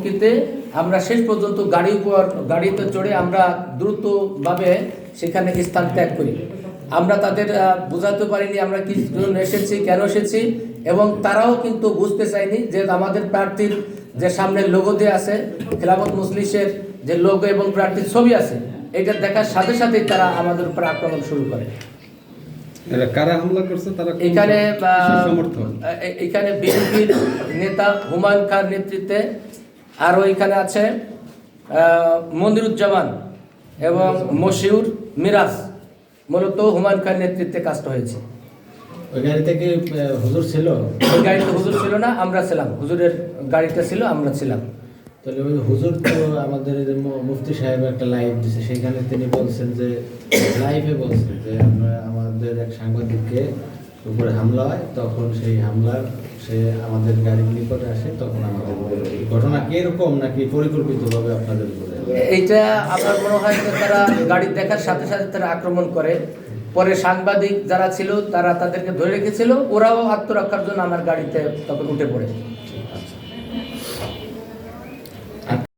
ধমকিতে আমরা শেষ পর্যন্ত গাড়িতে চড়ে আমরা দ্রুতভাবে সেখানে স্থান ত্যাগ করি। আমরা তাদের বোঝাতে পারিনি আমরা কি জন্য এসেছি, কেন এসেছি, এবং তারাও কিন্তু বুঝতে চায়নি যে আমাদের প্রার্থীর যে সামনে লোগো দিয়ে আছে, খেলাফত মজলিসের যে লোগো এবং প্রার্থীর ছবি আছে, এটা দেখার সাথে সাথেই তারা আমাদের উপর আক্রমণ শুরু করে। কারা হামলা করছে? তারা এখানে বিএনপির নেতা হুমায়ুন খান নেতৃত্বে, আরও এখানে আছে মনিরুজ্জামান এবং মশিউর মিরাজ। মূলত হুমায়ুন খান নেতৃত্বে কাজটা হয়েছে। ওই গাড়ি থেকে হুজুর ছিল? ওই গাড়িতে হুজুর ছিল না, আমরা ছিলাম। হুজুরের গাড়িটা ছিল, আমরা ছিলাম। তাহলে ওই হুজুর তো আমাদের মুফতি সাহেব একটা লাইভ দিছে, সেখানে তিনি বলছেন যে লাইভে বলছেন যে আমরা আমাদের এক সাংবাদিককে উপরে হামলা হয়, তখন সেই হামলার সে আমাদের গাড়ির নিকটে আসে, তখন আমাদের ঘটনা কি এরকম নাকি পরিকল্পিতভাবে আপনাদের উপরে? এইটা আমার মনে হয় যে তারা গাড়ি দেখার সাথে সাথে তারা আক্রমণ করে। পরে সাংবাদিক যারা ছিল তারা তাদেরকে ধরে রেখেছিল, ওরাও আত্মরক্ষার জন্য আমার গাড়িতে তখন উঠে পড়ে।